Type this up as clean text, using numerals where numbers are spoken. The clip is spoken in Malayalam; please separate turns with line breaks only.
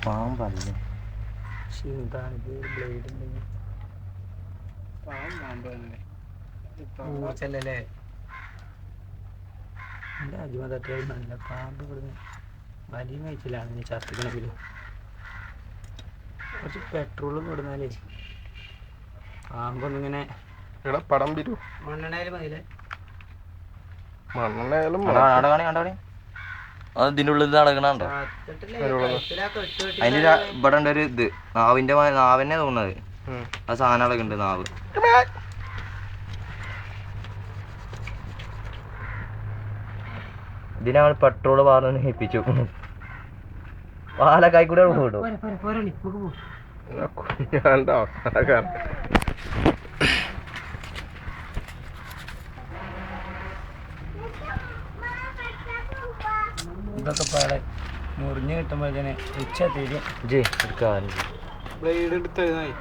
പാമ്പല്ലേ
പൂച്ചല്ലേ എൻ്റെ അജിമതട്ട നല്ല പാമ്പ് ഇവിടുന്ന് വലിയ കഴിച്ചില്ലാണ് നീ ഛർദിക്കണമെങ്കിൽ കുറച്ച് പെട്രോളും കൊടുന്നാലേ പാമ്പൊന്നിങ്ങനെ
പടം വരൂ
മണ്ണെണ്ണയിൽ മതിയില്ലേ
മണ്ണെണ്ണയായാലും
അത് ഇതിൻ്റെ ഉള്ളിൽ നടക്കണുണ്ടോ അതിൻ്റെ ഇവിടെ ഉണ്ട് ഒരു ഇത് നാവിനെ തോന്നുന്നത് ആ സാധനങ്ങളൊക്കെ ഉണ്ട് നാവ് ഇതിനാണ് പെട്രോള് പാർന്ന് ഏൽപ്പിച്ചു പാലക്കായി കൂടെ പോയിട്ടു
ഇതൊക്കെ പാടെ മുറിഞ്ഞ് കിട്ടുമ്പോഴത്തേന് ഉച്ച തീരും
ബ്ലേഡ് എടുത്തായി